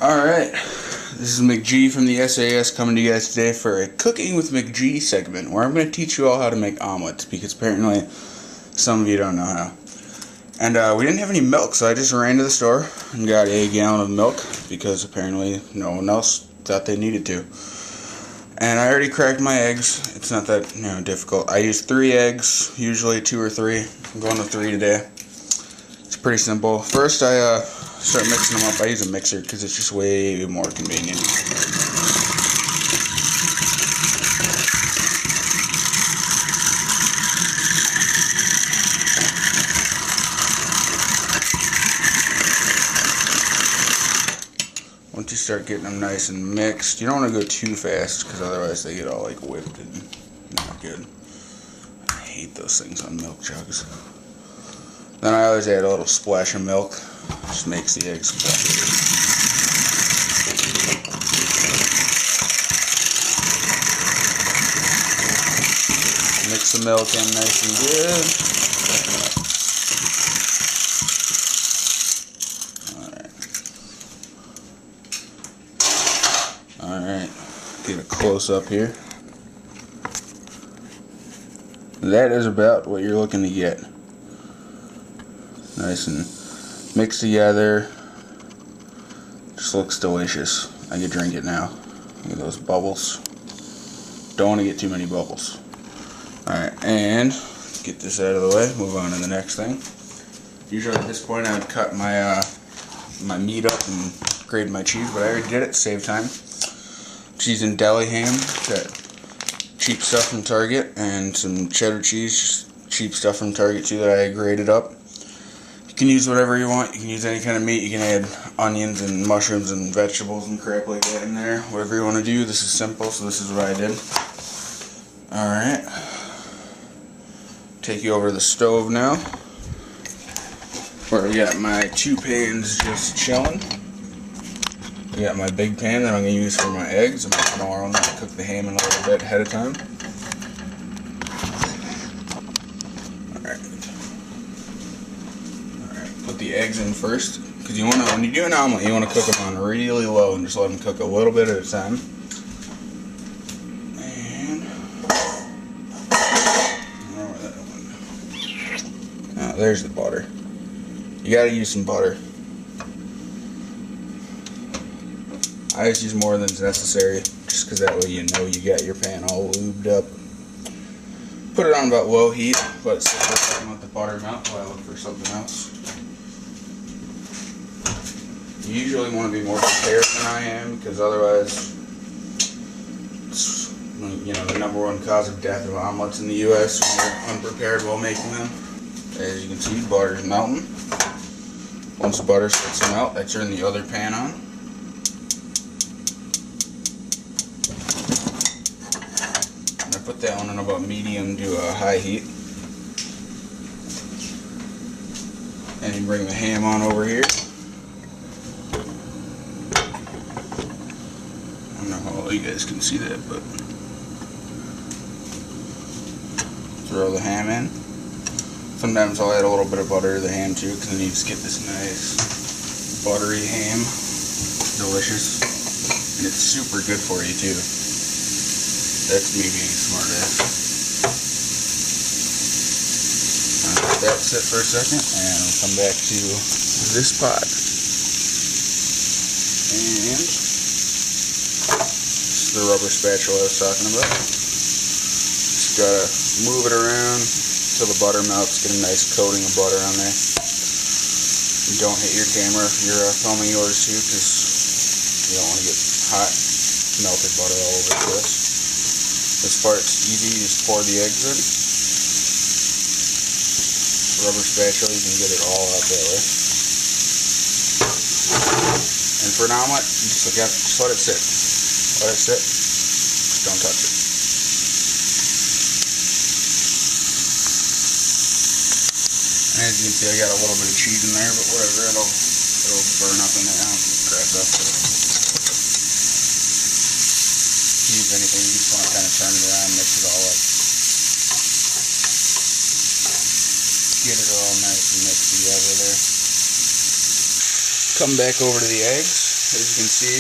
Alright, this is McG from the SAS coming to you guys today for a Cooking with McG segment where I'm going to teach you all how to make omelets because apparently some of you don't know how. And we didn't have any milk, so I just ran to the store and got a gallon of milk because apparently no one else thought they needed to. And I already cracked my eggs. It's not that difficult. I use 3 eggs, usually 2 or 3. I'm going to 3 today. It's pretty simple. First I start mixing them up. I use a mixer because it's just way more convenient. Once you start getting them nice and mixed, you don't want to go too fast because otherwise they get all like whipped and not good. I hate those things on milk jugs. Then I always add a little splash of milk. Just makes the eggs fluffy. Mix the milk in nice and good. Alright, get a close up here. That is about what you're looking to get. Nice and mixed together. Just looks delicious. I could drink it now. Look at those bubbles. Don't want to get too many bubbles. Alright, and get this out of the way. Move on to the next thing. Usually at this point I would cut my my meat up and grate my cheese, but I already did it to save time. Cheese and deli ham, that cheap stuff from Target, and some cheddar cheese, cheap stuff from Target too that I grated up. You can use whatever you want. You can use any kind of meat. You can add onions and mushrooms and vegetables and crap like that in there. Whatever you want to do. This is simple, so this is what I did. Alright. Take you over to the stove now, where I got my 2 pans just chilling. I got my big pan that I'm going to use for my eggs and my smaller one that I cook the ham in a little bit ahead of time. Put the eggs in first, because you want to, when you do an omelet, you want to cook them on really low and just let them cook a little bit at a time. And oh, there's the butter. You got to use some butter. I just use more than is necessary, just because that way you know you got your pan all lubed up. Put it on about low heat, let it sit for a second, let the butter melt while I look for something else. You usually want to be more prepared than I am, because otherwise, it's, the #1 cause of death of omelets in the U.S. when you're unprepared while making them. As you can see, butter is melting. Once the butter starts to melt, I turn the other pan on. And I put that one on about medium to high heat. And you bring the ham on over here. I don't know how well you guys can see that, but throw the ham in. Sometimes I'll add a little bit of butter to the ham too, because then you just get this nice buttery ham. Delicious. And it's super good for you too. That's me being smart ass. Let that sit for a second, and I'll come back to this pot. And the rubber spatula I was talking about. Just gotta move it around until the butter melts, get a nice coating of butter on there. And don't hit your camera if you're filming yours too, because you don't want to get hot, melted butter all over the place. This part's easy, you just pour the eggs in. Rubber spatula, you can get it all out that way. And for an omelet, just let it sit. Let it sit. Just don't touch it. And as you can see, I got a little bit of cheese in there, but whatever, it'll burn up in there. I don't give a crap though. Use anything, you just want to kind of turn it around, mix it all up. Get it all nice and mixed together there. Come back over to the eggs. as you can see,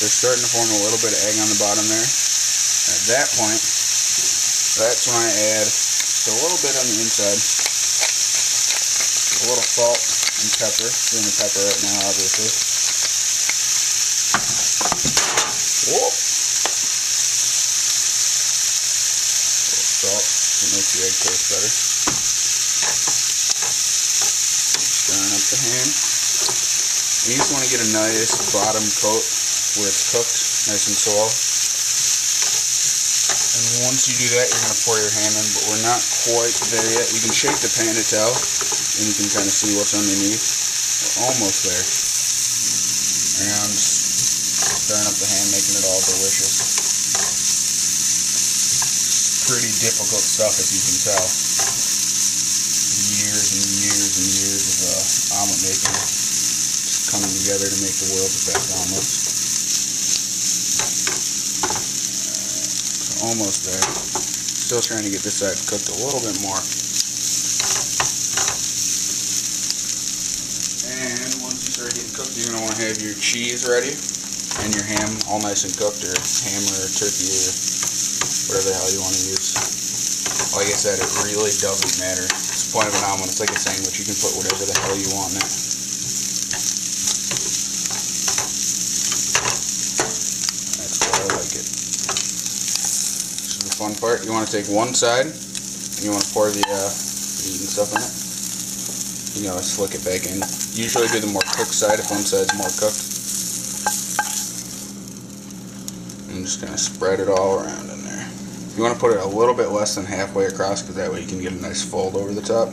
they're starting to form a little bit of egg on the bottom there. At that point, that's when I add just a little bit on the inside, a little salt and pepper. Doing the pepper right now, obviously. Whoop. A little salt, it makes the egg taste better. Stirring up the ham. You just want to get a nice bottom coat where it's cooked, nice and slow. And once you do that, you're going to pour your ham in, but we're not quite there yet. You can shake the pan to tell, and you can kind of see what's underneath. We're almost there. And stirring up the ham, making it all delicious. Pretty difficult stuff, as you can tell. Years and years and years of omelet making. Coming together to make the world's best omelets. So almost there. Still trying to get this side cooked a little bit more. And once you start getting cooked, you're going to want to have your cheese ready and your ham all nice and cooked, or ham or turkey or whatever the hell you want to use. Like I said, it really doesn't matter. It's the point of an omelet. It's like a sandwich. You can put whatever the hell you want in it. Fun part, you want to take one side and you want to pour the meat and stuff in it. You know, flick it back in. Usually do the more cooked side if one side's more cooked. And just kind of spread it all around in there. You want to put it a little bit less than halfway across, because that way you can get a nice fold over the top.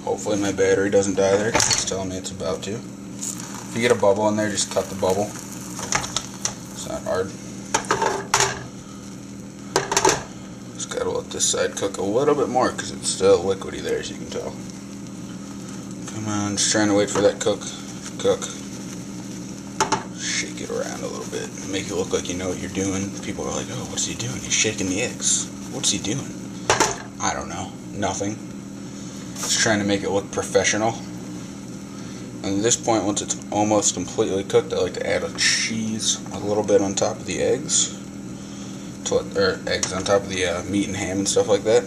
Hopefully my battery doesn't die there. It's telling me it's about to. If you get a bubble in there, just cut the bubble. It's not hard. Just gotta let this side cook a little bit more because it's still liquidy there, as you can tell. Come on, just trying to wait for that cook. Shake it around a little bit. Make it look like you know what you're doing. People are like, oh, what's he doing? He's shaking the eggs. What's he doing? I don't know. Nothing. Just trying to make it look professional. And at this point, once it's almost completely cooked, I like to add a cheese a little bit on top of the eggs. Or eggs on top of the meat and ham and stuff like that.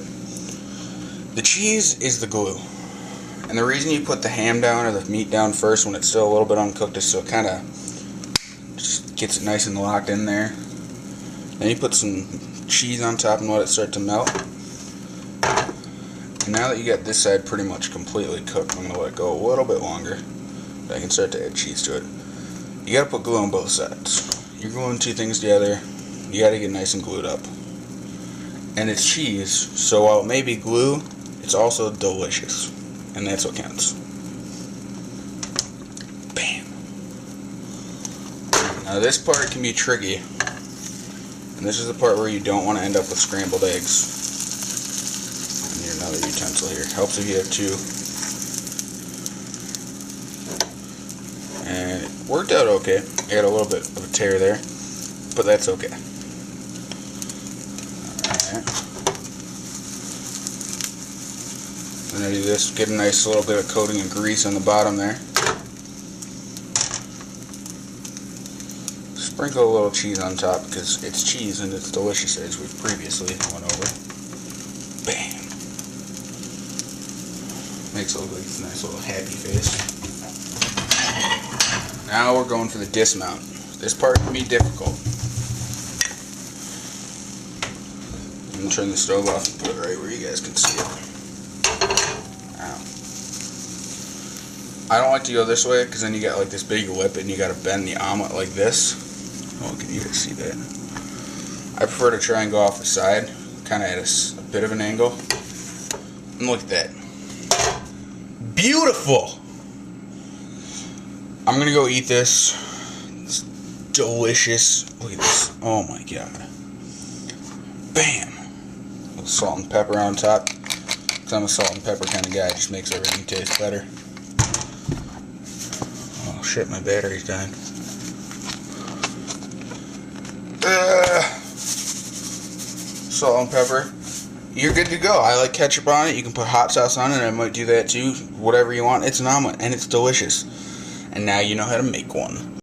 The cheese is the glue. And the reason you put the ham down or the meat down first when it's still a little bit uncooked is so it kind of just gets it nice and locked in there. Then you put some cheese on top and let it start to melt. And now that you got this side pretty much completely cooked, I'm going to let it go a little bit longer. I can start to add cheese to it. You got to put glue on both sides. You're gluing two things together, you got to get nice and glued up. And it's cheese, so while it may be glue, it's also delicious. And that's what counts. Bam! Now this part can be tricky. And this is the part where you don't want to end up with scrambled eggs. Another utensil here. Helps if you have two. And it worked out okay. I got a little bit of a tear there, but that's okay. Alright. Then I do this, get a nice little bit of coating of grease on the bottom there. Sprinkle a little cheese on top because it's cheese and it's delicious, as we previously went over. Bam! Makes it look like a nice little happy face. Now we're going for the dismount. This part can be difficult. I'm going to turn the stove off and put it right where you guys can see it. Ow. I don't like to go this way because then you got like this big lip and you got to bend the omelet like this. Oh, can you guys see that? I prefer to try and go off the side, kind of at a bit of an angle. And look at that. Beautiful! I'm gonna go eat this. It's delicious. Look at this. Oh my god. Bam! A little salt and pepper on top. Because I'm a salt and pepper kind of guy. It just makes everything taste better. Oh shit, my battery's dying. salt and pepper. You're good to go. I like ketchup on it. You can put hot sauce on it. I might do that too. Whatever you want. It's an omelet, and it's delicious. And now you know how to make one.